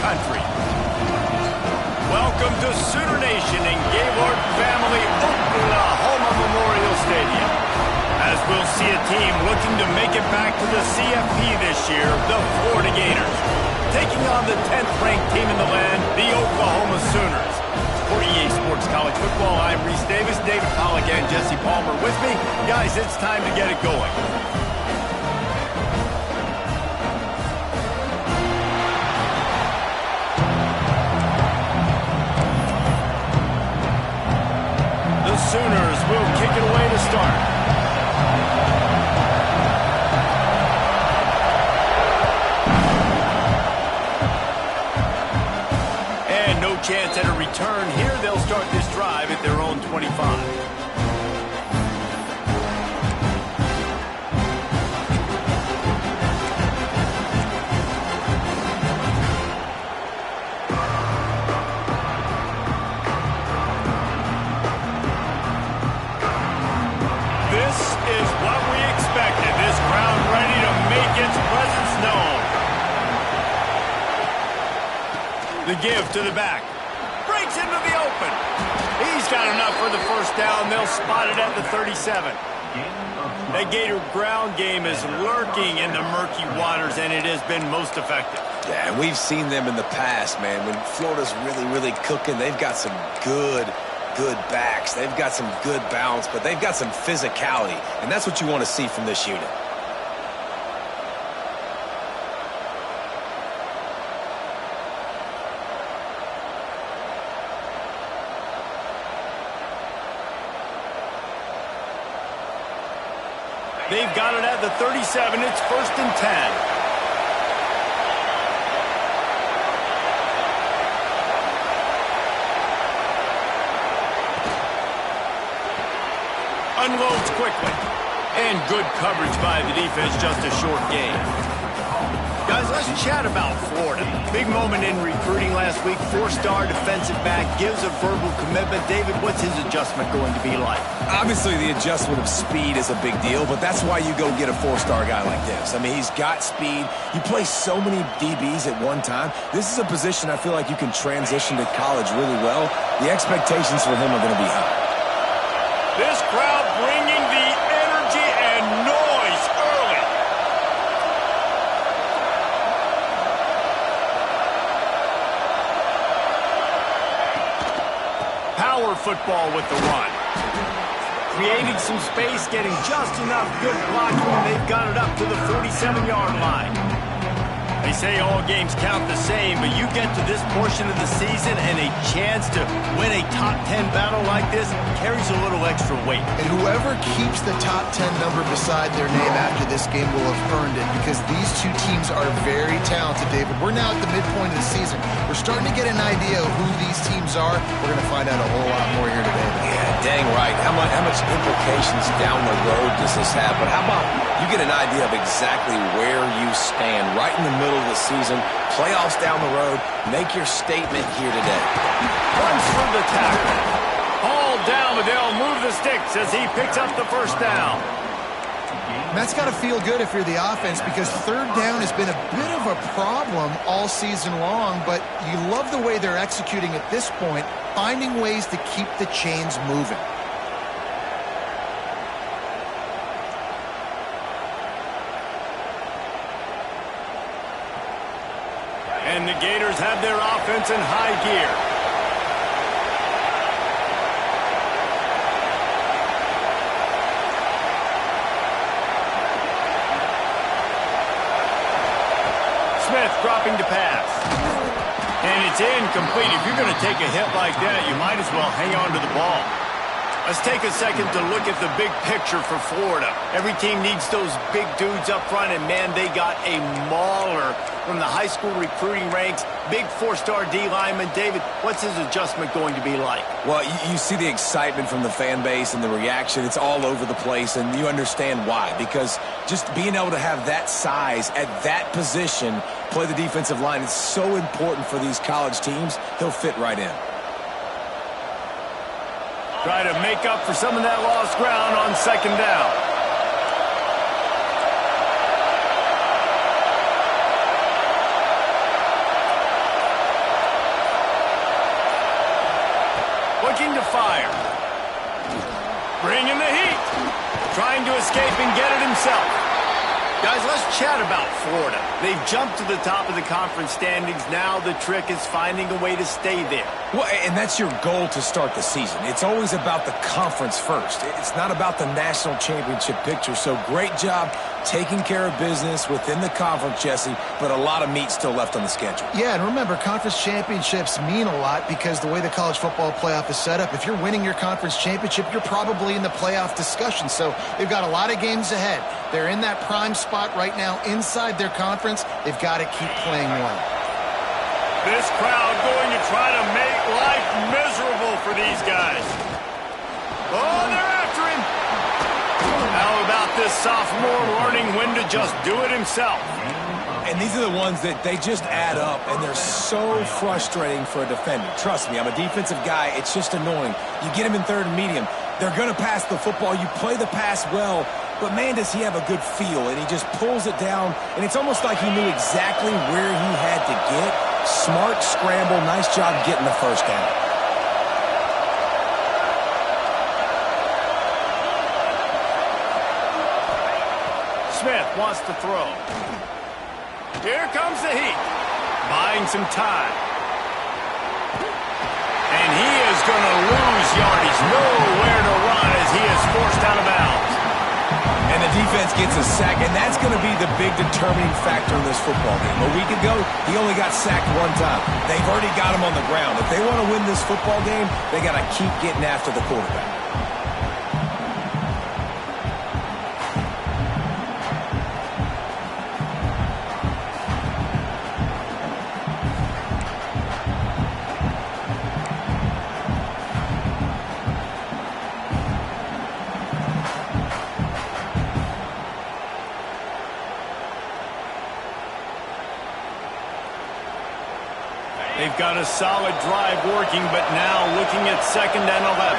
country. Welcome to Sooner Nation and Gaylord Family Oklahoma Memorial Stadium. As we'll see a team looking to make it back to the CFP this year, the Florida Gators, taking on the 10th-ranked team in the land, the Oklahoma Sooners. For EA Sports College Football, I'm Reese Davis, David Pollack, and Jesse Palmer with me. Guys, it's time to get it going. The Sooners will kick it away to start. And no chance at a return here. They'll start this drive at their own 25. The give to the back. Breaks into the open. He's got enough for the first down. They'll spot it at the 37. That Gator ground game is lurking in the murky waters, and it has been most effective. Yeah, and we've seen them in the past, man. When Florida's really cooking, they've got some good backs. They've got some good balance, but they've got some physicality, and that's what you want to see from this unit. They've got it at the 37. It's 1st and 10. Unloads quickly. And good coverage by the defense, just a short gain. Guys, let's chat about Florida. Big moment in recruiting last week. 4-star defensive back gives a verbal commitment. David, what's his adjustment going to be like? Obviously, the adjustment of speed is a big deal, but that's why you go get a 4-star guy like this. I mean, he's got speed. You play so many DBs at one time. This is a position I feel like you can transition to college really well. The expectations for him are going to be high. This crowd bringing the energy and noise early. Power football with the run. Creating some space, getting just enough good blocking, and they've got it up to the 47-yard line. They say all games count the same, but you get to this portion of the season and a chance to win a top 10 battle like this carries a little extra weight. And whoever keeps the top 10 number beside their name after this game will have earned it, because these two teams are very talented, David. We're now at the midpoint of the season. We're starting to get an idea of who these teams are. We're going to find out a whole lot more here today. Yeah, dang right. How much implications down the road does this have? But how about you get an idea of exactly where you stand right in the middle of the season, playoffs down the road, make your statement here today. Runs through the tackle. All down, but they'll move the sticks as he picks up the first down. And that's got to feel good if you're the offense, because third down has been a bit of a problem all season long, but you love the way they're executing at this point, finding ways to keep the chains moving. And the Gators have their offense in high gear. Smith dropping to pass. And it's incomplete. If you're going to take a hit like that, you might as well hang on to the ball. Let's take a second to look at the big picture for Florida. Every team needs those big dudes up front, and, man, they got a mauler from the high school recruiting ranks. Big 4-star D lineman. David, what's his adjustment going to be like? Well, you see the excitement from the fan base and the reaction. It's all over the place, and you understand why. Because just being able to have that size at that position, play the defensive line, it's so important for these college teams. He'll fit right in. Try to make up for some of that lost ground on second down. fire. Bringing the heat. Trying to escape and get it himself. Guys, let's chat about Florida. They've jumped to the top of the conference standings. Now the trick is finding a way to stay there. Well, and that's your goal to start the season. It's always about the conference first. It's not about the national championship picture. So great job taking care of business within the conference, Jesse, but a lot of meat still left on the schedule. Yeah, and remember, conference championships mean a lot because the way the college football playoff is set up, if you're winning your conference championship, you're probably in the playoff discussion. So they've got a lot of games ahead. They're in that prime spot right now inside their conference. They've got to keep playing well. This crowd going to try to make life miserable for these guys. Oh, they're after him. How about this sophomore learning when to just do it himself? And these are the ones that they just add up, and they're so frustrating for a defender. Trust me, I'm a defensive guy. It's just annoying. You get him in third and medium. They're going to pass the football. You play the pass well, but man, does he have a good feel, and he just pulls it down, and it's almost like he knew exactly where he had to get. Smart scramble. Nice job getting the first down. Smith wants to throw. Here comes the heat. Buying some time. And he is going to lose yardage. Nowhere to run as he is forced out of bounds. And the defense gets a sack, and that's going to be the big determining factor in this football game. A week ago, he only got sacked one time. They've already got him on the ground. If they want to win this football game, they got to keep getting after the quarterback. They've got a solid drive working, but now looking at 2nd and 11.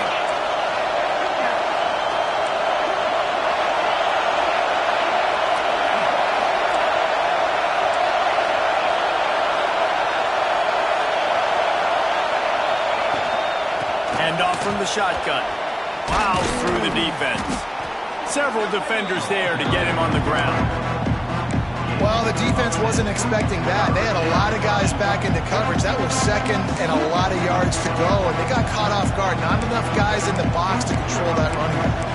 Hand off from the shotgun. Plows through the defense. Several defenders there to get him on the ground. Well, the defense wasn't expecting that. They had a lot of guys back into coverage. That was 2nd and a lot of yards to go, and they got caught off guard. Not enough guys in the box to control that running back.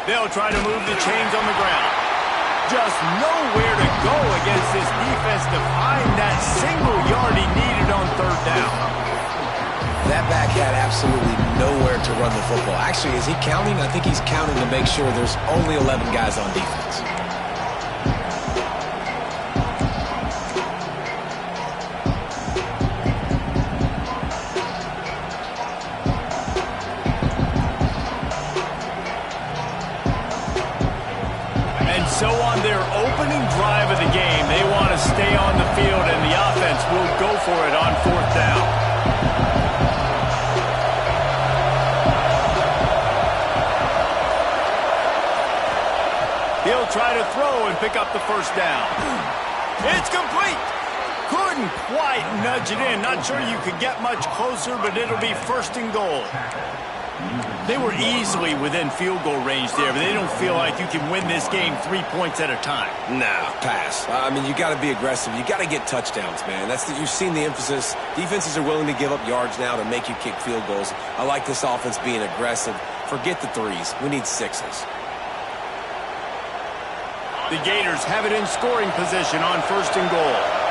They'll try to move the chains on the ground. Just nowhere to go against this defense to find that single yard he needed on 3rd down. That back had absolutely nowhere to run the football. Actually, is he counting? I think he's counting to make sure there's only 11 guys on defense. So on their opening drive of the game, they want to stay on the field, and the offense will go for it on 4th down. He'll try to throw and pick up the 1st down. It's complete. Couldn't quite nudge it in. Not sure you could get much closer, but it'll be 1st and goal. They were easily within field goal range there, but they don't feel like you can win this game 3 points at a time. Nah, pass. I mean, you got to be aggressive. You got to get touchdowns, man. You've seen the emphasis. Defenses are willing to give up yards now to make you kick field goals. I like this offense being aggressive. Forget the 3s. We need 6s. The Gators have it in scoring position on 1st and goal.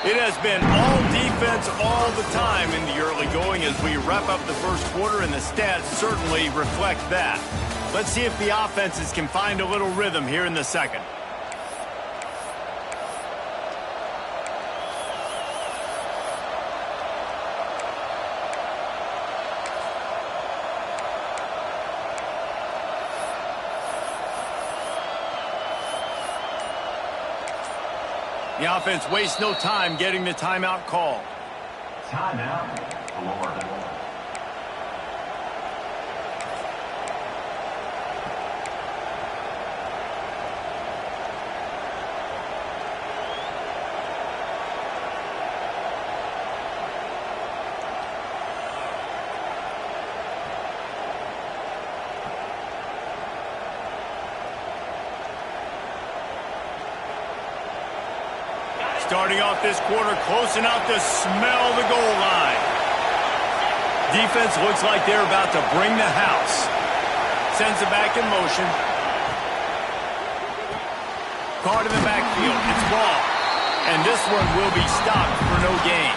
It has been all defense all the time in the early going as we wrap up the first quarter, and the stats certainly reflect that. Let's see if the offenses can find a little rhythm here in the second. The offense wastes no time getting the timeout call. Timeout, Florida. Starting off this quarter close enough to smell the goal line. Defense looks like they're about to bring the house. Sends it back in motion. Caught in the backfield. It's ball. And this one will be stopped for no gain.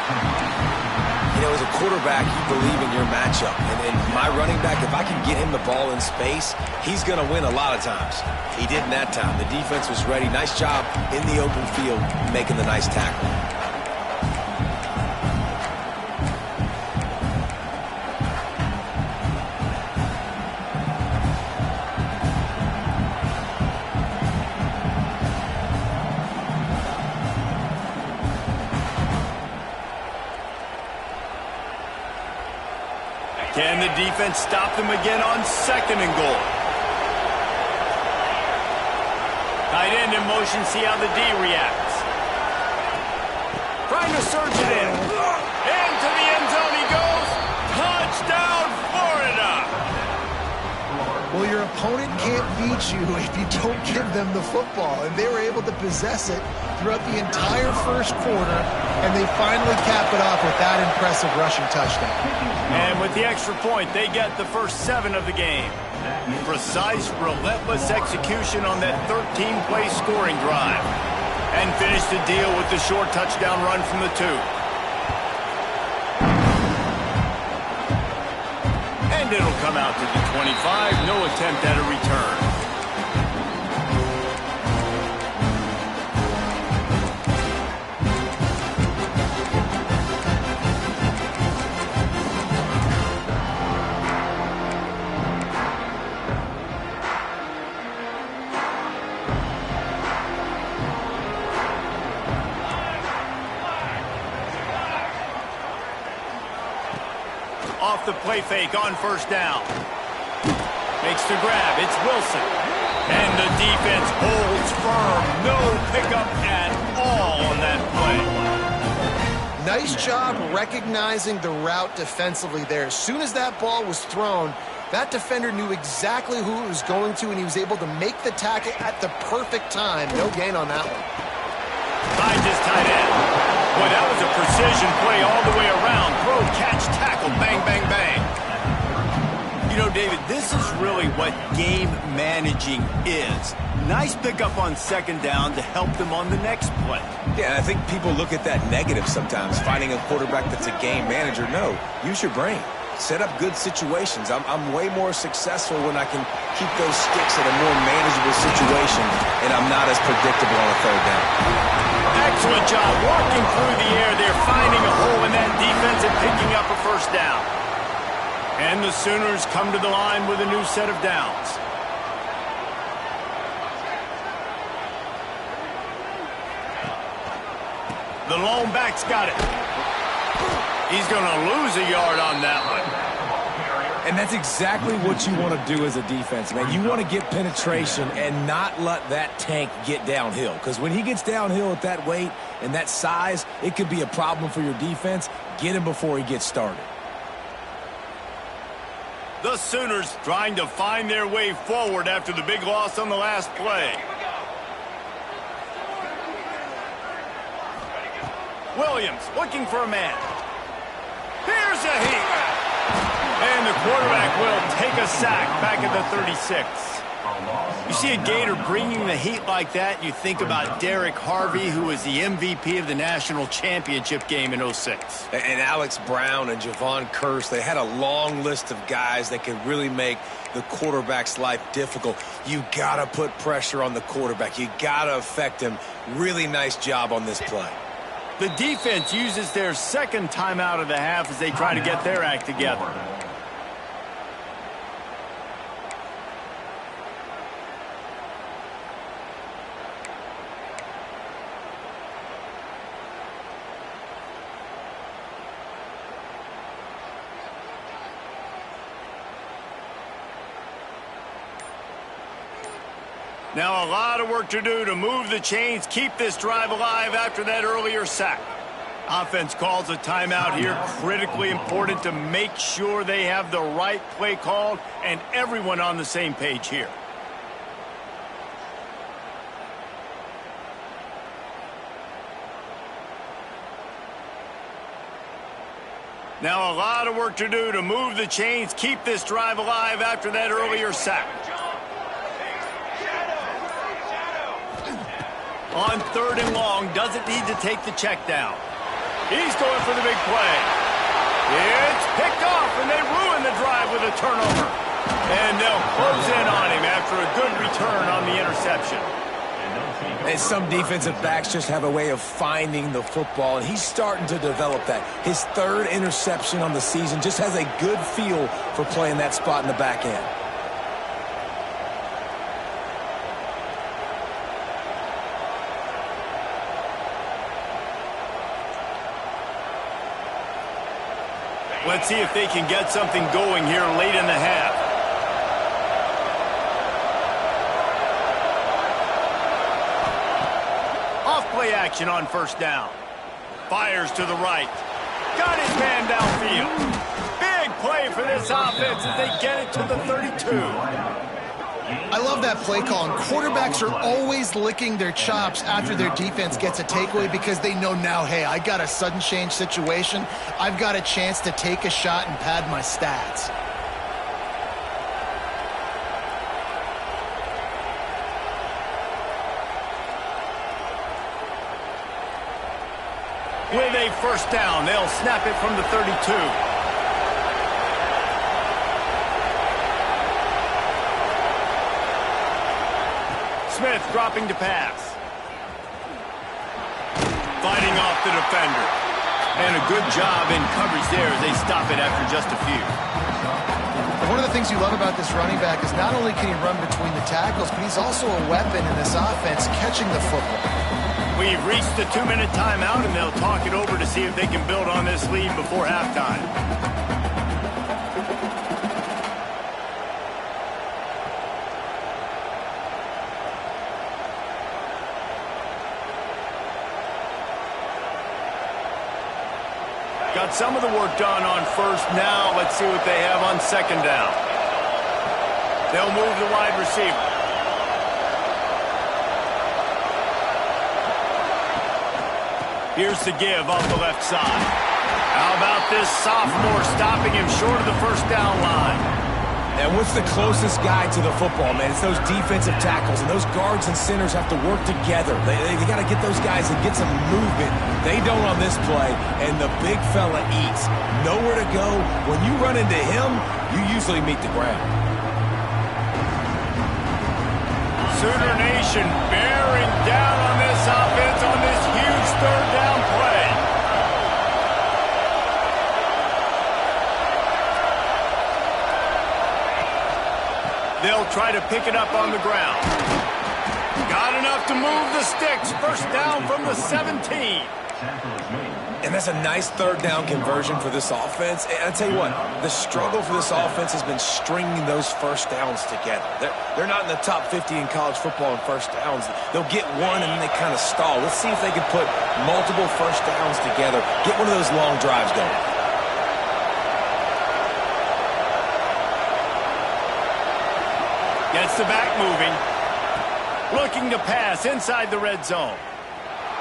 You know, as a quarterback, you believe in your matchup. And my running back, if I can get him the ball in space, he's going to win a lot of times. He didn't that time. The defense was ready. Nice job in the open field making the nice tackle. Can the defense stop them again on second and goal? Tight end in motion, see how the D reacts. Trying to surge it in. Into the end zone he goes. Touchdown, Florida! Well, your opponent can't beat you if you don't give them the football. And they were able to possess it throughout the entire first quarter, and they finally cap it off with that impressive rushing touchdown. And with the extra point, they get the first 7 of the game. Precise, relentless execution on that 13-play scoring drive. And finish the deal with the short touchdown run from the 2. And it'll come out to the 25. No attempt at a return. Off the play fake on first down. Makes the grab. It's Wilson. And the defense holds firm. No pickup at all on that play. Nice job recognizing the route defensively there. As soon as that ball was thrown, that defender knew exactly who it was going to, and he was able to make the tackle at the perfect time. No gain on that one. Finds his tight end. Boy, that was a precision play all the way around. Throw, catch, tackle, bang, bang, bang. You know, David, this is really what game managing is. Nice pickup on second down to help them on the next play. Yeah, and I think people look at that negative sometimes, finding a quarterback that's a game manager. No, use your brain. Set up good situations. I'm way more successful when I can keep those sticks in a more manageable situation, and I'm not as predictable on a third down. Excellent job walking through the air there, finding a hole in that defense and picking up a first down. And the Sooners come to the line with a new set of downs. The lone back's got it. He's going to lose a yard on that one. And that's exactly what you want to do as a defense, man. You want to get penetration and not let that tank get downhill. Because when he gets downhill at that weight and that size, it could be a problem for your defense. Get him before he gets started. The Sooners trying to find their way forward after the big loss on the last play. Williams looking for a man. Here's a heat. And the quarterback will take a sack back at the 36. You see a Gator bringing the heat like that, you think about Derek Harvey, who was the MVP of the national championship game in '06. And Alex Brown and Javon Curse, they had a long list of guys that could really make the quarterback's life difficult. You got to put pressure on the quarterback. You got to affect him. Really nice job on this play. The defense uses their second timeout of the half as they try to get their act together. Now a lot of work to do to move the chains, keep this drive alive after that earlier sack. Offense calls a timeout here, critically important to make sure they have the right play called and everyone on the same page here. Now a lot of work to do to move the chains, keep this drive alive after that earlier sack. On 3rd and long, doesn't need to take the check down. He's going for the big play. It's picked off, and they ruin the drive with a turnover. And they'll close in on him after a good return on the interception. And some defensive backs just have a way of finding the football, and he's starting to develop that. His 3rd interception on the season, just has a good feel for playing that spot in the back end. Let's see if they can get something going here late in the half. Off-play action on 1st down. Fires to the right. Got his man downfield. Big play for this offense as they get it to the 32. I love that play call, and quarterbacks are always licking their chops after their defense gets a takeaway because they know now, hey, I got a sudden change situation. I've got a chance to take a shot and pad my stats. With a 1st down, they'll snap it from the 32. Smith dropping to pass. Fighting off the defender. And a good job in coverage there as they stop it after just a few. One of the things you love about this running back is not only can he run between the tackles, but he's also a weapon in this offense catching the football. We've reached the 2-minute timeout, and they'll talk it over to see if they can build on this lead before halftime. Got some of the work done on 1st. Now let's see what they have on 2nd down. They'll move the wide receiver. Here's the give off the left side. How about this sophomore stopping him short of the 1st down line? And what's the closest guy to the football, man? It's those defensive tackles, and those guards and centers have to work together. They got to get those guys and get some movement. They don't on this play, and the big fella eats. Nowhere to go. When you run into him, you usually meet the ground. Sooner Nation bearing down on this offense on this huge 3rd down play. They'll try to pick it up on the ground. Got enough to move the sticks. 1st down from the 17. And that's a nice 3rd down conversion for this offense. And I tell you what, the struggle for this offense has been stringing those 1st downs together. They're not in the top 50 in college football in 1st downs. They'll get one and then they kind of stall. Let's see if they can put multiple 1st downs together. Get one of those long drives going. Gets the back moving. Looking to pass inside the red zone.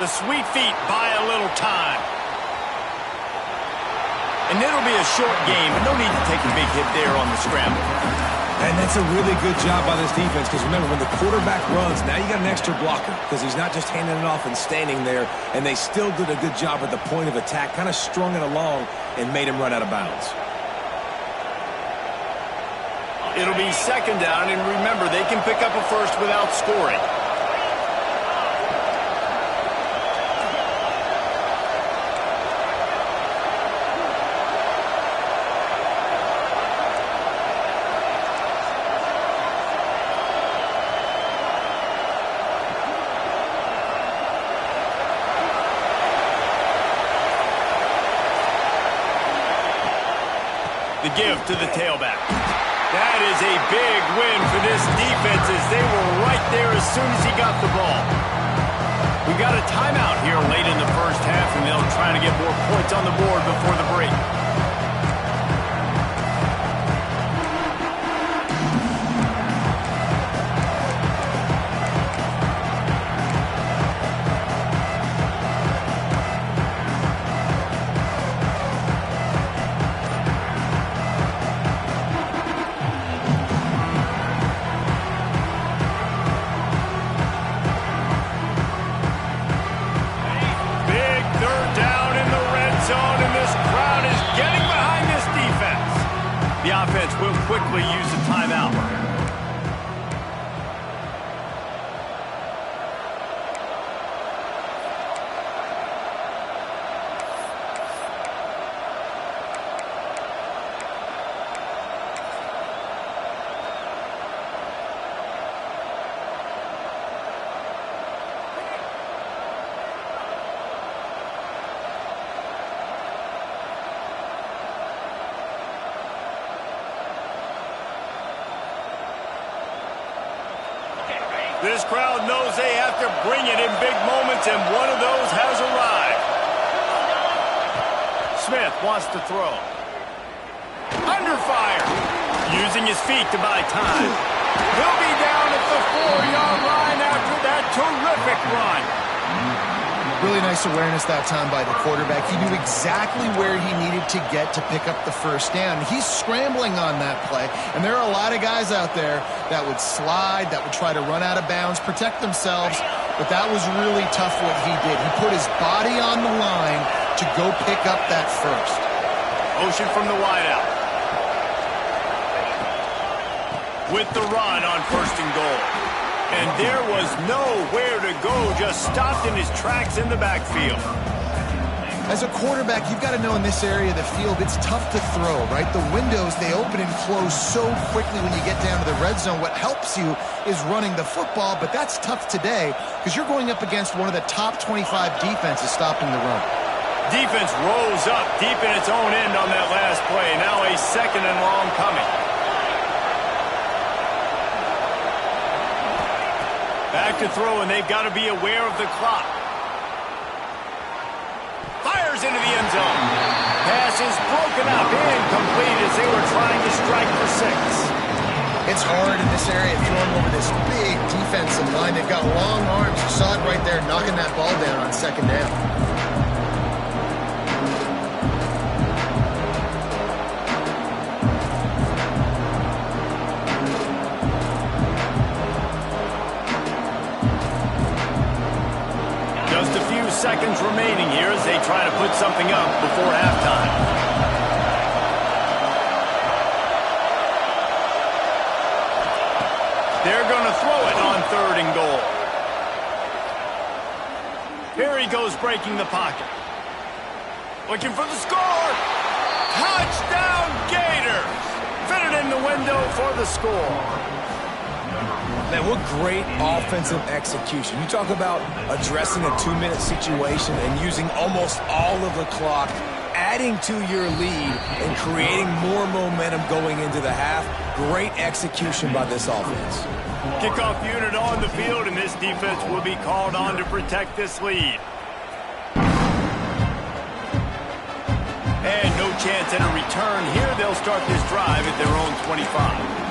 The sweet feet buy a little time. And it'll be a short game, but no need to take a big hit there on the scramble. And that's a really good job by this defense because remember, when the quarterback runs, now you got an extra blocker because he's not just handing it off and standing there, and they still did a good job at the point of attack, kind of strung it along and made him run out of bounds. It'll be second down, and remember, they can pick up a first without scoring. The give to the tailback. That is a big win for this defense as they were right there as soon as he got the ball. We got a timeout here late in the first half, and they'll try to get more points on the board before the break. The offense will quickly use a timeout. This crowd knows they have to bring it in big moments, and one of those has arrived. Smith wants to throw. Under fire. Using his feet to buy time. He'll be down at the 4-yard line after that terrific run. Really nice awareness that time by the quarterback. He knew exactly where he needed to get to pick up the first down. He's scrambling on that play, and there are a lot of guys out there that would slide, that would try to run out of bounds, protect themselves, but that was really tough what he did. He put his body on the line to go pick up that first. Motion from the wideout. With the run on first and goal. And there was nowhere to go, just stopped in his tracks in the backfield. As a quarterback, you've got to know in this area of the field, it's tough to throw, right? The windows, they open and close so quickly when you get down to the red zone. What helps you is running the football, but that's tough today because you're going up against one of the top 25 defenses stopping the run. Defense rolls up deep in its own end on that last play. Now a second and long coming. Back to throw, and they've got to be aware of the clock. Fires into the end zone. Pass is broken up, incomplete as they were trying to strike for 6. It's hard in this area throwing over this big defensive line. They've got long arms. You saw it right there, knocking that ball down on second down. Just a few seconds remaining here as they try to put something up before halftime. They're going to throw it on third and goal. Here he goes breaking the pocket. Looking for the score. Touchdown Gators. Fitted in the window for the score. Man, what great offensive execution. You talk about addressing a 2-minute situation and using almost all of the clock, adding to your lead and creating more momentum going into the half. Great execution by this offense. Kickoff unit on the field, and this defense will be called on to protect this lead. And no chance at a return here. They'll start this drive at their own 25.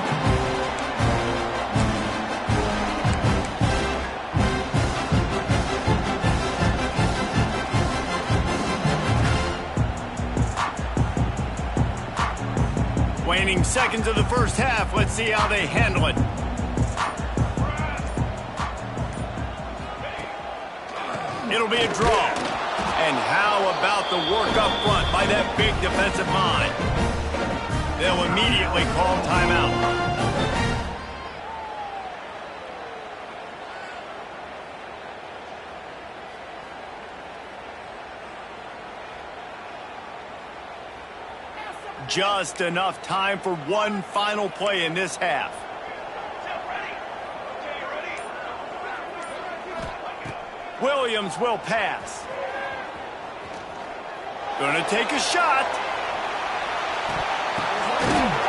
remaining seconds of the first half. Let's see how they handle it. It'll be a draw. And how about the work up front by that big defensive line? They'll immediately call timeout. Just enough time for one final play in this half. Williams will pass. Gonna take a shot.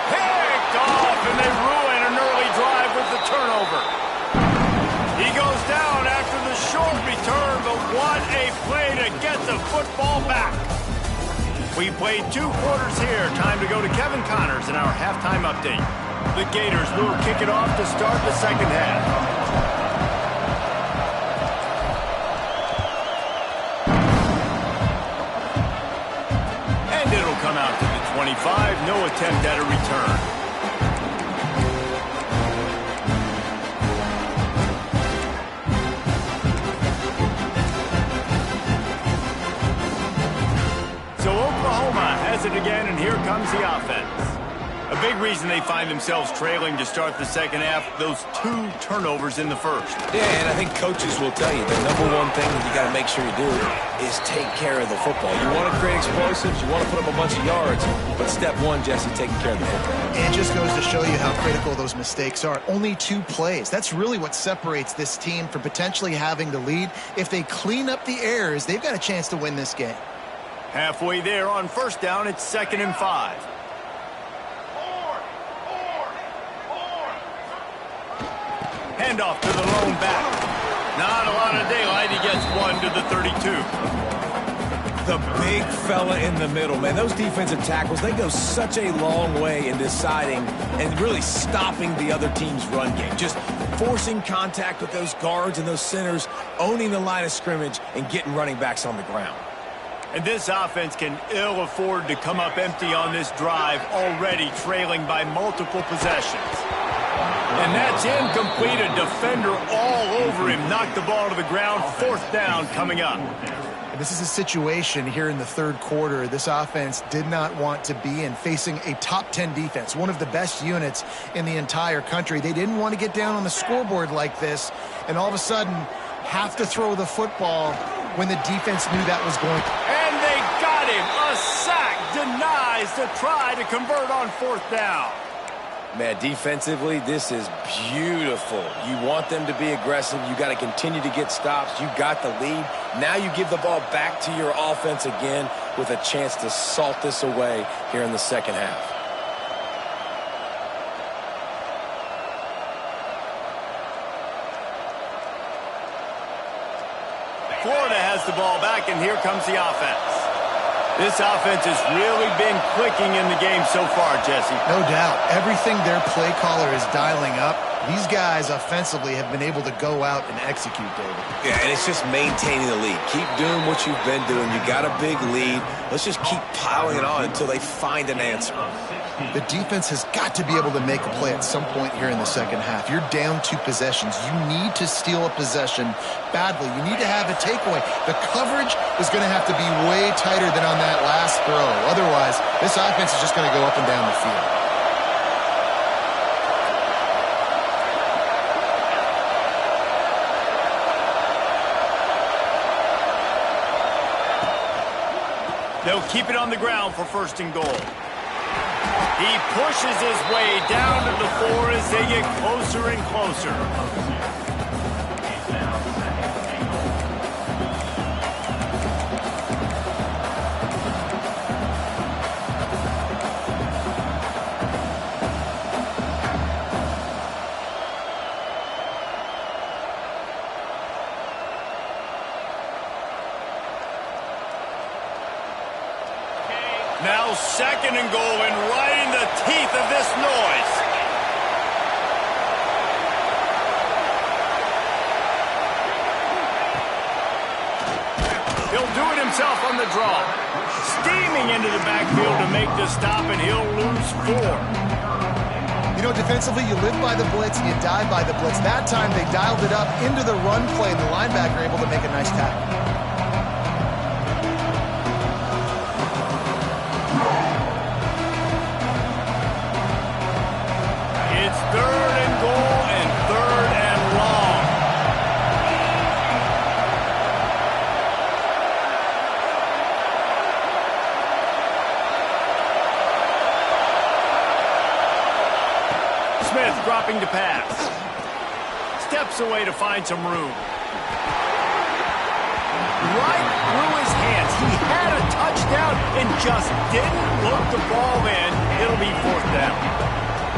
Picked off, and they ruin an early drive with the turnover. He goes down after the short return, but what a play to get the football back. We played 2 quarters here. Time to go to Kevin Connors in our halftime update. The Gators will kick it off to start the second half. And it'll come out to the 25. No attempt at a return. It again, and here comes the offense. A big reason they find themselves trailing to start the second half, those 2 turnovers in the first. Yeah, and I think coaches will tell you the number one thing that you got to make sure you do is take care of the football. You want to create explosives, you want to put up a bunch of yards, but step one, Jesse, taking care of the football. It just goes to show you how critical those mistakes are. Only 2 plays. That's really what separates this team from potentially having the lead. If they clean up the errors, they've got a chance to win this game. Halfway there on first down, it's 2nd and 5. Handoff to the lone back. Not a lot of daylight. He gets 1 to the 32. The big fella in the middle, man. Those defensive tackles, they go such a long way in deciding and really stopping the other team's run game. Just forcing contact with those guards and those centers, owning the line of scrimmage, and getting running backs on the ground. And this offense can ill afford to come up empty on this drive, already trailing by multiple possessions. And that's incomplete. A defender all over him. Knocked the ball to the ground. 4th down coming up. This is a situation here in the 3rd quarter this offense did not want to be in, facing a top 10 defense, one of the best units in the entire country. They didn't want to get down on the scoreboard like this, and all of a sudden have to throw the football when the defense knew that was going. And they got him. A sack denies the try to convert on 4th down. Man, defensively, this is beautiful. You want them to be aggressive. You got to continue to get stops. You got the lead. Now you give the ball back to your offense again with a chance to salt this away here in the second half. Florida has the ball back, and here comes the offense. This offense has really been clicking in the game so far, Jesse. No doubt. Everything their play caller is dialing up, these guys offensively have been able to go out and execute, David. Yeah, and it's just maintaining the lead. Keep doing what you've been doing. You got a big lead. Let's just keep piling it on until they find an answer. The defense has got to be able to make a play at some point here in the second half. You're down 2 possessions. You need to steal a possession badly. You need to have a takeaway. The coverage is going to have to be way tighter than on that last throw. Otherwise, this offense is just going to go up and down the field. They'll keep it on the ground for 1st and goal. He pushes his way down to the 4 as they get closer and closer. Now 2nd and goal, and right in the teeth of this noise. He'll He'll do it himself on the draw. Steaming into the backfield to make the stop, and he'll lose 4. You know, defensively, you live by the blitz and you die by the blitz. That time, they dialed it up into the run play, and the linebacker able to make a nice tackle. It's 3rd and goal and 3rd and long. Smith dropping to pass. Steps away to find some room. Right through his hands. He had a touchdown and just didn't look the ball in. It'll be 4th down.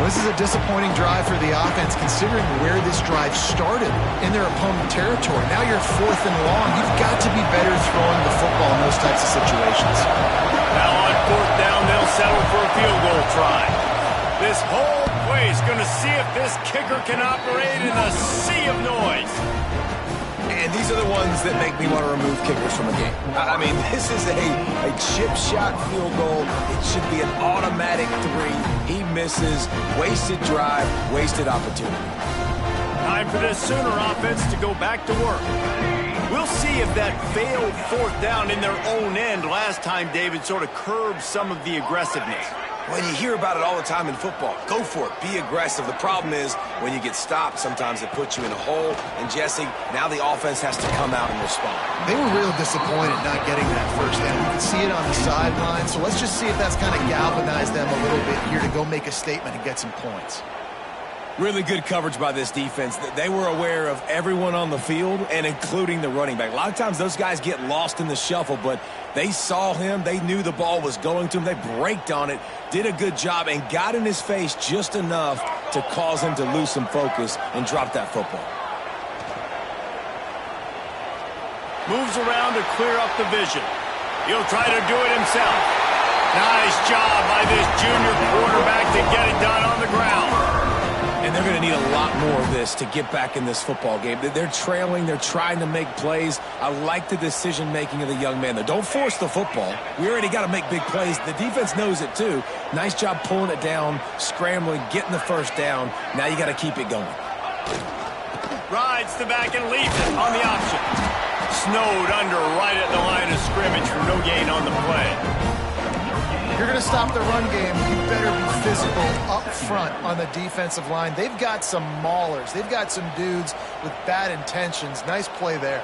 Well, this is a disappointing drive for the offense, considering where this drive started in their opponent territory. Now you're 4th and long. You've got to be better throwing the football in those types of situations. Now on 4th down, they'll settle for a field goal try. This whole place going to see if this kicker can operate in a sea of noise. And these are the ones that make me want to remove kickers from a game. I mean, this is a chip shot field goal. It should be an automatic 3. He misses. Wasted drive, wasted opportunity. Time for this Sooner offense to go back to work. We'll see if that failed 4th down in their own end last time, David, sort of curbed some of the aggressiveness. Well, you hear about it all the time in football. Go for it. Be aggressive. The problem is when you get stopped, sometimes it puts you in a hole. And, Jesse, now the offense has to come out and respond. They were real disappointed not getting that 1st down. You can see it on the sideline. So let's just see if that's kind of galvanized them a little bit here to go make a statement and get some points. Really good coverage by this defense. They were aware of everyone on the field, and including the running back. A lot of times those guys get lost in the shuffle, but they saw him. They knew the ball was going to him. They braked on it, did a good job, and got in his face just enough to cause him to lose some focus and drop that football. Moves around to clear up the vision. He'll try to do it himself. Nice job by this junior quarterback to get it done on the ground. And they're going to need a lot more of this to get back in this football game. They're trailing. They're trying to make plays. I like the decision-making of the young man there. Don't force the football. We already got to make big plays. The defense knows it, too. Nice job pulling it down, scrambling, getting the 1st down. Now you got to keep it going. Rides the back and leaves it on the option. Snowed under right at the line of scrimmage for no gain on the play. If you're going to stop the run game, you better be physical up front on the defensive line. They've got some maulers. They've got some dudes with bad intentions. Nice play there.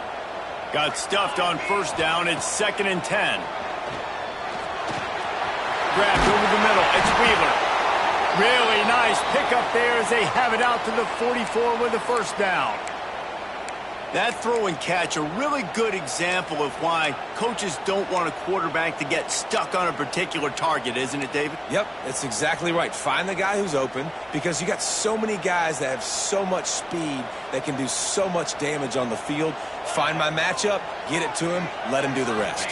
Got stuffed on 1st down. It's 2nd and 10. Grabbed over the middle. It's Wheeler. Really nice pickup there as they have it out to the 44 with the 1st down. That throw and catch, a really good example of why coaches don't want a quarterback to get stuck on a particular target, isn't it, David? Yep, that's exactly right. Find the guy who's open, because you got so many guys that have so much speed that can do so much damage on the field. Find my matchup, get it to him, let him do the rest.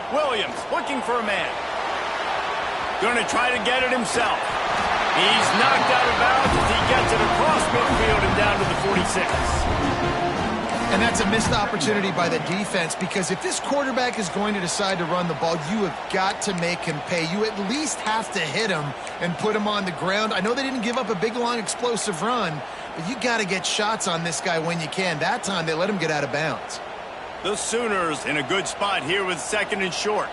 Williams looking for a man. Going to try to get it himself. He's knocked out of bounds as he gets it across midfield and down to the 46. And that's a missed opportunity by the defense, because if this quarterback is going to decide to run the ball, you have got to make him pay. You at least have to hit him and put him on the ground. I know they didn't give up a big, long, explosive run, but you got to get shots on this guy when you can. That time, they let him get out of bounds. The Sooners in a good spot here with 2nd and short.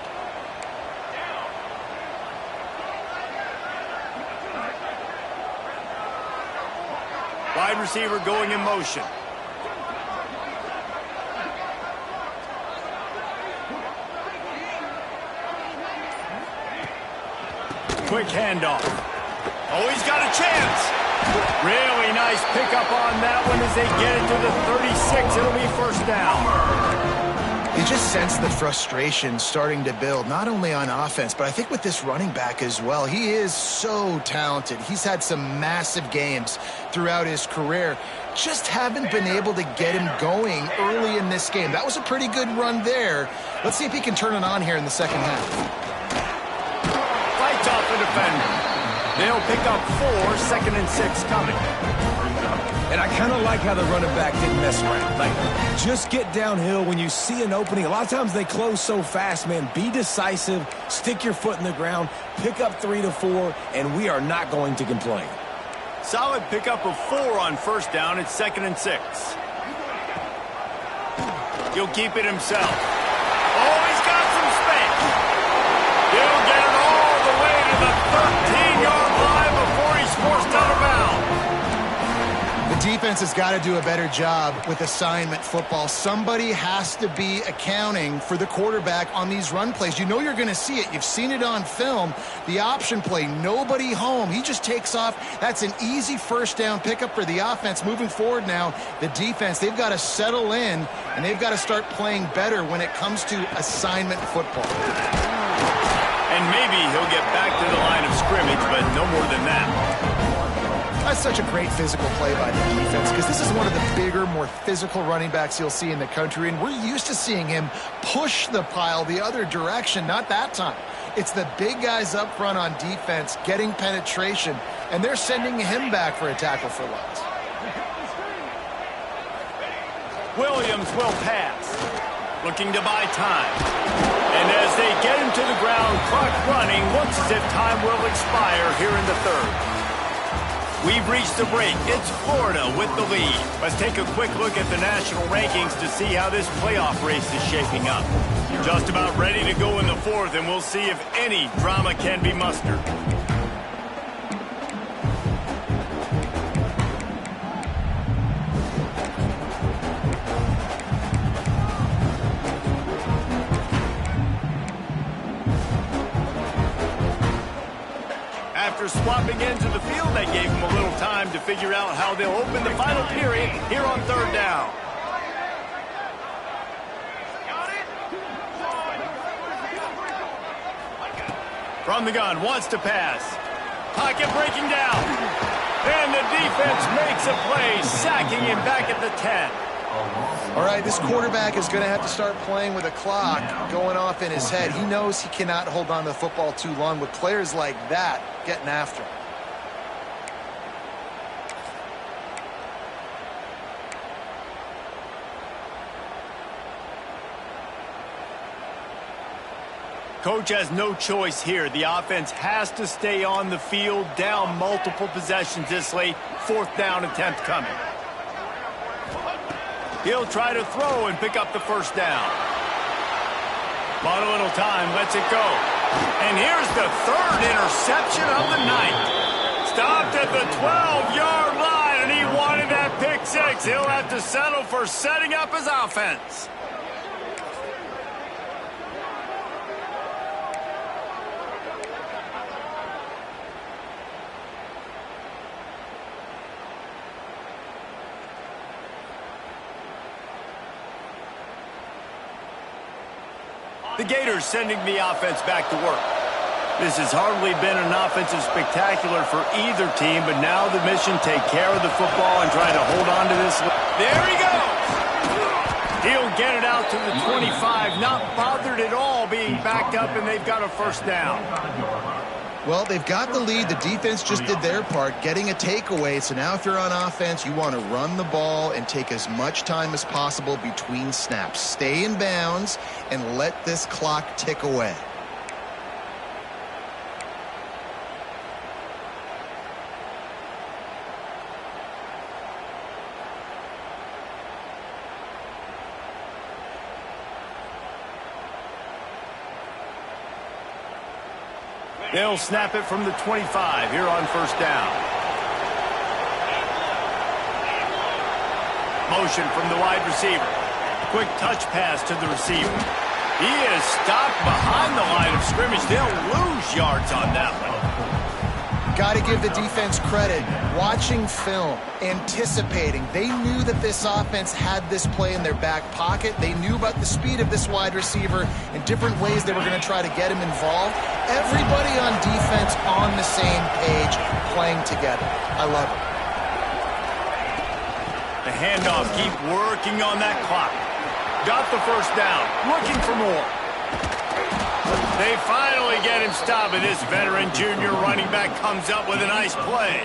Wide receiver going in motion. Quick handoff. Oh, he's got a chance. Really nice pickup on that one as they get it to the 36. It'll be 1st down. You just sense the frustration starting to build, not only on offense, but I think with this running back as well. He is so talented. He's had some massive games throughout his career. Just haven't been able to get him going early in this game. That was a pretty good run there. Let's see if he can turn it on here in the 2nd half. Fights off the defender. They'll pick up 4, 2nd and 6 coming. And I kind of like how the running back didn't mess around. Like, just get downhill when you see an opening. A lot of times they close so fast, man. Be decisive, stick your foot in the ground, pick up 3 to 4, and we are not going to complain. Solid pickup of 4 on first down. It's 2nd and 6. He'll keep it himself. Oh, he's got some space. He'll get it all the way to the 13-yard line before he's forced out of bounds. The defense has got to do a better job with assignment football. Somebody has to be accounting for the quarterback on these run plays. You know you're going to see it. You've seen it on film. The option play, nobody home. He just takes off. That's an easy first down pickup for the offense. Moving forward now, the defense, they've got to settle in, and they've got to start playing better when it comes to assignment football. And maybe he'll get back to the line of scrimmage, but no more than that. That's such a great physical play by the defense because this is one of the bigger, more physical running backs you'll see in the country, and we're used to seeing him push the pile the other direction. Not that time. It's the big guys up front on defense getting penetration, and they're sending him back for a tackle for loss. Williams will pass, looking to buy time. And as they get him to the ground, clock running, looks as if time will expire here in the third. We've reached the break. It's Florida with the lead. Let's take a quick look at the national rankings to see how this playoff race is shaping up. Just about ready to go in the fourth, and we'll see if any drama can be mustered. After swapping into the field, that gave them a little time to figure out how they'll open the final period here on third down. From the gun, wants to pass. Pocket breaking down. And the defense makes a play, sacking him back at the 10. All right, this quarterback is going to have to start playing with a clock going off in his head. He knows he cannot hold on to the football too long with players like that getting after him. Coach has no choice here. The offense has to stay on the field, down multiple possessions this late. 4th down attempt coming. He'll try to throw and pick up the first down. Bought a little time, lets it go. And here's the 3rd interception of the night. Stopped at the 12-yard line, and he wanted that pick 6. He'll have to settle for setting up his offense. The Gators sending the offense back to work. This has hardly been an offensive spectacular for either team, but now the mission, take care of the football and try to hold on to this. There he goes! He'll get it out to the 25, not bothered at all being backed up, and they've got a first down. Well, they've got the lead. The defense just did their part, getting a takeaway. So now if you're on offense, you want to run the ball and take as much time as possible between snaps. Stay in bounds and let this clock tick away. They'll snap it from the 25 here on first down. Motion from the wide receiver. Quick touch pass to the receiver. He is stopped behind the line of scrimmage. They'll lose yards on that one. Got to give the defense credit. Watching film, anticipating. They knew that this offense had this play in their back pocket. They knew about the speed of this wide receiver and different ways they were going to try to get him involved. Everybody on defense on the same page, playing together. I love it. The handoff, keep working on that clock. Got the first down, looking for more. They finally get him stopped, and this veteran junior running back comes up with a nice play.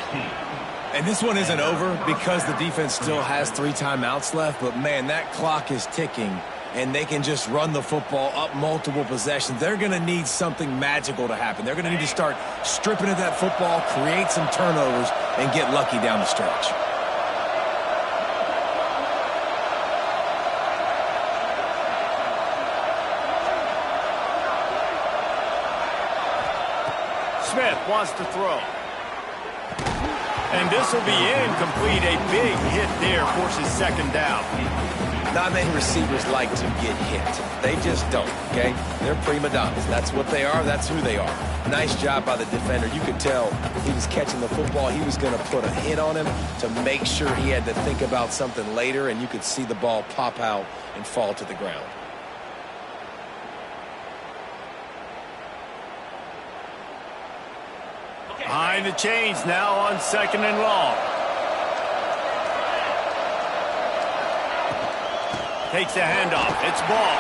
And this one isn't over because the defense still has 3 timeouts left, but man, that clock is ticking, and they can just run the football up multiple possessions. They're going to need something magical to happen. They're going to need to start stripping at that football, create some turnovers, and get lucky down the stretch. Smith wants to throw. And this will be incomplete. A big hit there forces second down. Not many receivers like to get hit. They just don't, okay? They're prima donnas. That's what they are. That's who they are. Nice job by the defender. You could tell he was catching the football. He was going to put a hit on him to make sure he had to think about something later, and you could see the ball pop out and fall to the ground. Behind the chains now on second and long. Takes the handoff. It's ball.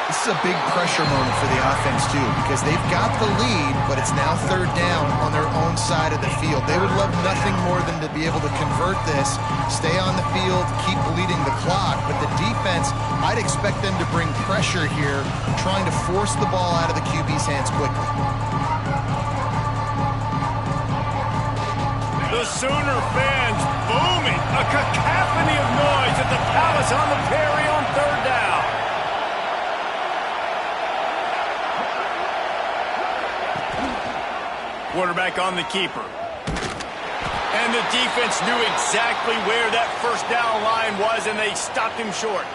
This is a big pressure moment for the offense, too, because they've got the lead, but it's now third down on their own side of the field. They would love nothing more than to be able to convert this, stay on the field, keep bleeding the clock. But the defense, I'd expect them to bring pressure here, trying to force the ball out of the QB's hands quickly. The Sooner fans booming. A cacophony of noise at the Palace on the Perry on third down. Quarterback on the keeper. And the defense knew exactly where that first down line was, and they stopped him short.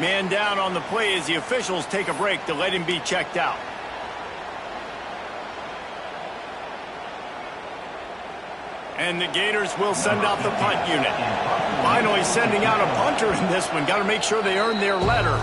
Man down on the play as the officials take a break to let him be checked out. And the Gators will send out the punt unit. Finally sending out a punter in this one. Got to make sure they earn their letter.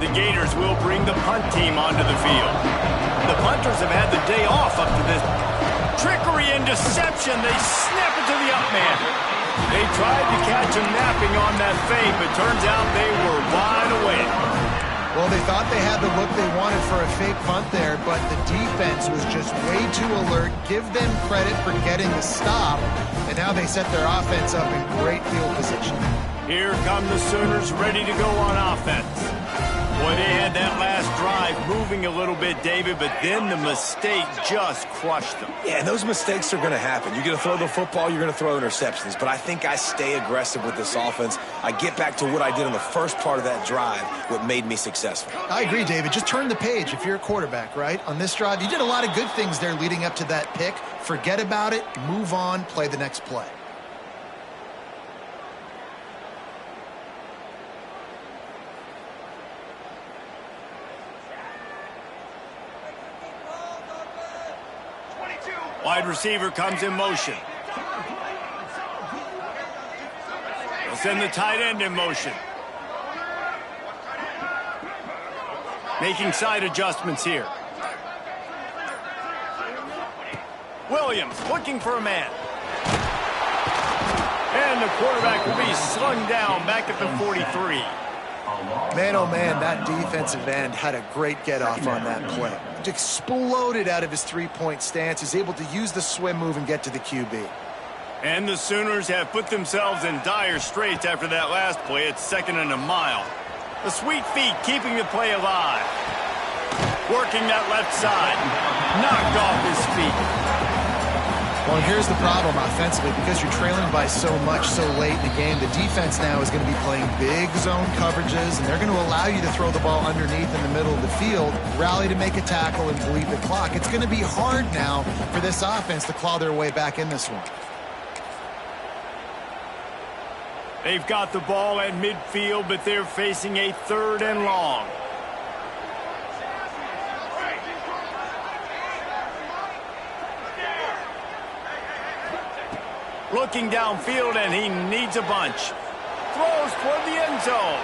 Gators will bring the punt team onto the field. The punters have had the day off up to this. Trickery and deception. They snap it to the up man. They tried to catch him napping on that fake, but turns out they were wide awake. Well, they thought they had the look they wanted for a fake punt there, but the defense was just way too alert. Give them credit for getting the stop, and now they set their offense up in great field position. Here come the Sooners ready to go on offense. Boy, they had that last drive moving a little bit, David, but then the mistake just crushed them. Yeah, and those mistakes are going to happen. You're going to throw the football, you're going to throw interceptions, but I think I stay aggressive with this offense. I get back to what I did in the first part of that drive, what made me successful. I agree, David. Just turn the page if you're a quarterback, right? On this drive, you did a lot of good things there leading up to that pick. Forget about it, move on, play the next play. Wide receiver comes in motion. They'll send the tight end in motion. Making side adjustments here. Williams looking for a man. And the quarterback will be slung down back at the 43. Man, oh man, that defensive end had a great get-off on that play. Exploded out of his three-point stance. He's able to use the swim move and get to the QB. And the Sooners have put themselves in dire straits after that last play. It's second and a mile. The sweet feet keeping the play alive. Working that left side. Knocked off his feet. Well, here's the problem offensively. Because you're trailing by so much so late in the game, the defense now is going to be playing big zone coverages, and they're going to allow you to throw the ball underneath in the middle of the field, rally to make a tackle, and bleed the clock. It's going to be hard now for this offense to claw their way back in this one. They've got the ball at midfield, but they're facing a third and long. Looking downfield, and he needs a bunch. throws toward the end zone.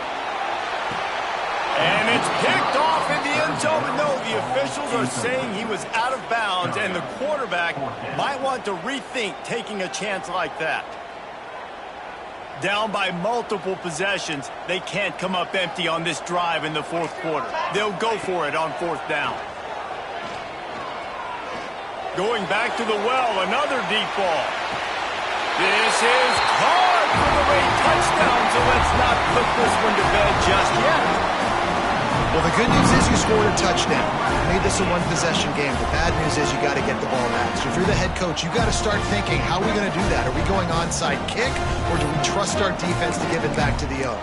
And it's picked off in the end zone. But no, the officials are saying he was out of bounds, and the quarterback might want to rethink taking a chance like that. Down by multiple possessions, they can't come up empty on this drive in the fourth quarter. They'll go for it on fourth down. Going back to the well, another deep ball. This is caught for the late touchdown, so let's not put this one to bed just yet. Well, the good news is you scored a touchdown. You made this a one-possession game. The bad news is you got to get the ball back. So if you're the head coach, you got to start thinking, how are we going to do that? Are we going onside kick, or do we trust our defense to give it back to the O?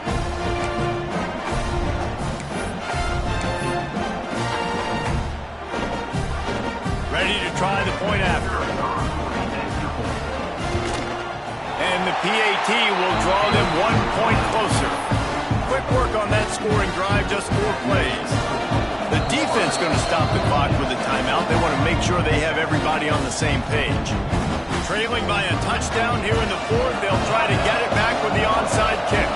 Ready to try the point after. And the PAT will draw them 1 point closer. Quick work on that scoring drive, just 4 plays. The defense going to stop the clock with a timeout. They want to make sure they have everybody on the same page. Trailing by a touchdown here in the fourth, they'll try to get it back with the onside kick.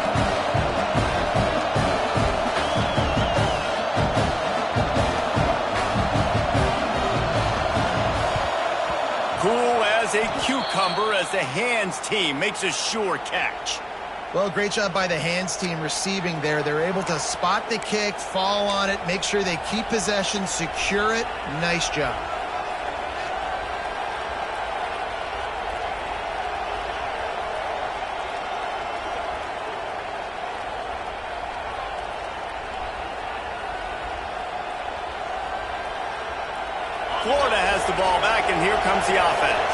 Cool as a cucumber as the hands team makes a sure catch. Well, great job by the hands team receiving there. They're able to spot the kick, fall on it, make sure they keep possession, secure it. Nice job. Florida has the ball back, and here comes the offense.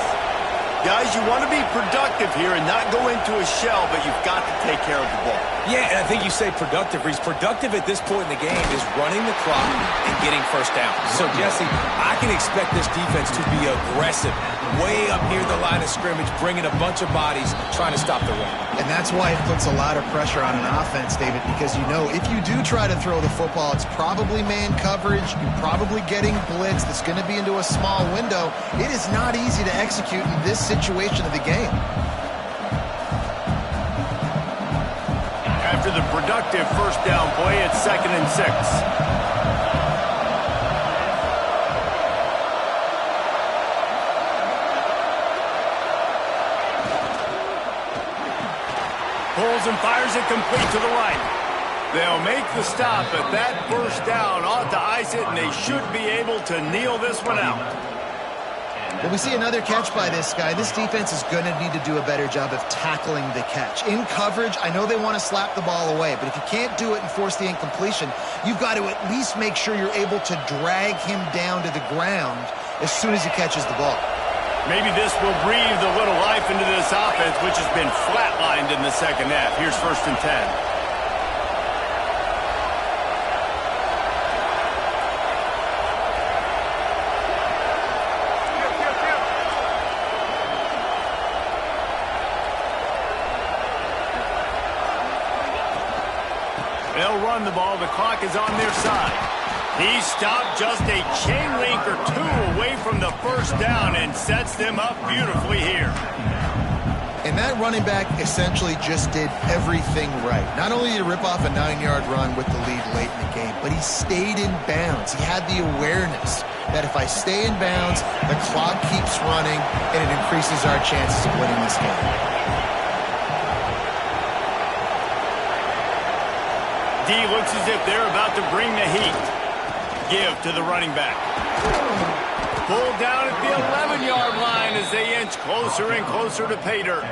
Guys, you want to be productive here and not go into a shell, but you've got to take care of the ball. Yeah, and I think you say productive. He's productive at this point in the game is running the clock and getting first down. So, Jesse, I can expect this defense to be aggressive, way up near the line of scrimmage, bringing a bunch of bodies, trying to stop the run. And that's why it puts a lot of pressure on an offense, David, because you know if you do try to throw the football, it's probably man coverage. You're probably getting blitz that's going to be into a small window. It is not easy to execute in this situation of the game. After the productive first down play, it's 2nd and 6. Pulls and fires it complete to the right. They'll make the stop, but that first down ought to ice it, and they should be able to kneel this one out. Well, we see another catch by this guy. This defense is going to need to do a better job of tackling the catch. In coverage, I know they want to slap the ball away, but if you can't do it and force the incompletion, you've got to at least make sure you're able to drag him down to the ground as soon as he catches the ball. Maybe this will breathe a little life into this offense, which has been flatlined in the second half. Here's 1st and 10. They'll run the ball. The clock is on their side. He stopped just a chain link or 2 away from the first down and sets them up beautifully here. And that running back essentially just did everything right. Not only did he rip off a 9-yard run with the lead late in the game, but he stayed in bounds. He had the awareness that if I stay in bounds, the clock keeps running, and it increases our chances of winning this game. D looks as if they're about to bring the heat. Give to the running back. Pulled down at the 11-yard line as they inch closer and closer to pay dirt.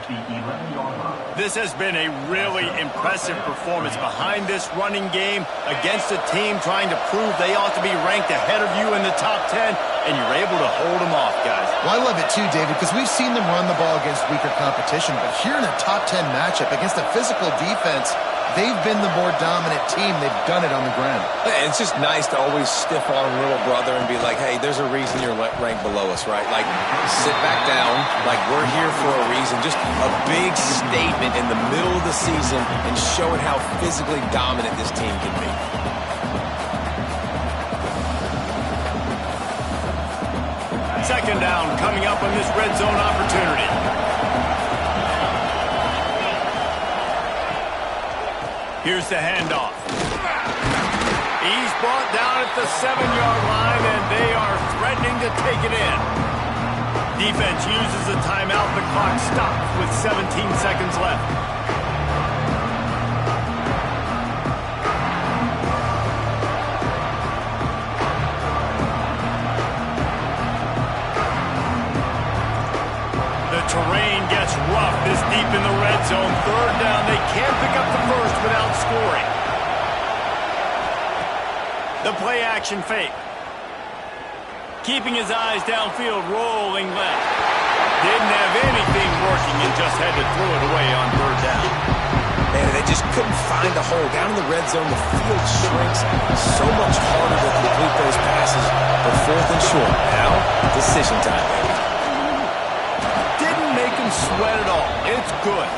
This has been a really impressive performance behind this running game against a team trying to prove they ought to be ranked ahead of you in the top 10, and you're able to hold them off, guys. Well, I love it too, David, because we've seen them run the ball against weaker competition, but here in a top 10 matchup against a physical defense, they've been the more dominant team. They've done it on the ground. It's just nice to always stiff on little brother and be like, hey, there's a reason you're ranked below us, right? Like, sit back down. Like, we're here for a reason. Just a big statement in the middle of the season and showing how physically dominant this team can be. Second down coming up on this red zone opportunity. Here's the handoff. He's brought down at the 7-yard line, and they are threatening to take it in. Defense uses a timeout. The clock stops with 17 seconds left. The terrain gets rough this deep in the red zone. Third down. They can't pick up the first without scoring. The play action fake. Keeping his eyes downfield, rolling left. Didn't have anything working and just had to throw it away on third down. Man, they just couldn't find a hole. Down in the red zone, the field shrinks. So much harder to complete those passes for fourth and short. Now, decision time, baby. Didn't make him sweat at all. It's good.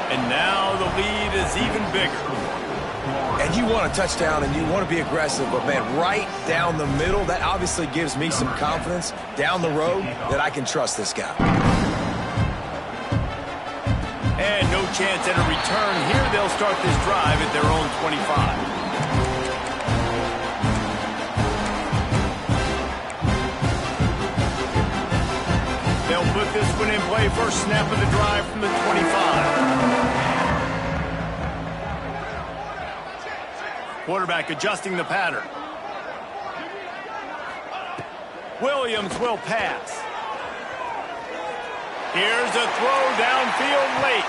And now the lead is even bigger. And you want a touchdown and you want to be aggressive, but man, right down the middle, that obviously gives me some confidence down the road that I can trust this guy. And no chance at a return here. They'll start this drive at their own 25. They'll put this one in play. First snap of the drive from the 25. Quarterback adjusting the pattern. Williams will pass. Here's a throw downfield late.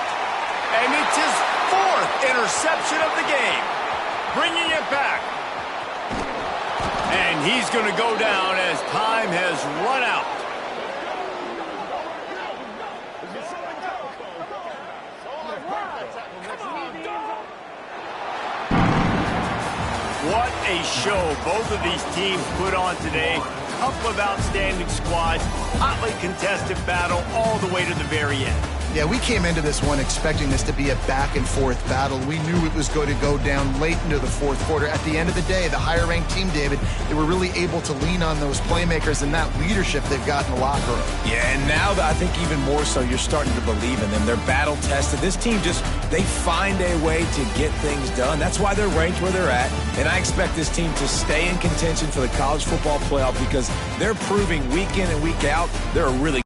And it's his fourth interception of the game. Bringing it back. And he's going to go down as time has run out. What a show both of these teams put on today. Couple of outstanding squads, hotly contested battle all the way to the very end. Yeah, we came into this one expecting this to be a back-and-forth battle. We knew it was going to go down late into the fourth quarter. At the end of the day, the higher-ranked team, David, they were really able to lean on those playmakers and that leadership they've got in the locker room. Yeah, and now I think even more so, you're starting to believe in them. They're battle-tested. This team they find a way to get things done. That's why they're ranked where they're at. And I expect this team to stay in contention for the college football playoff because they're proving week in and week out they're a really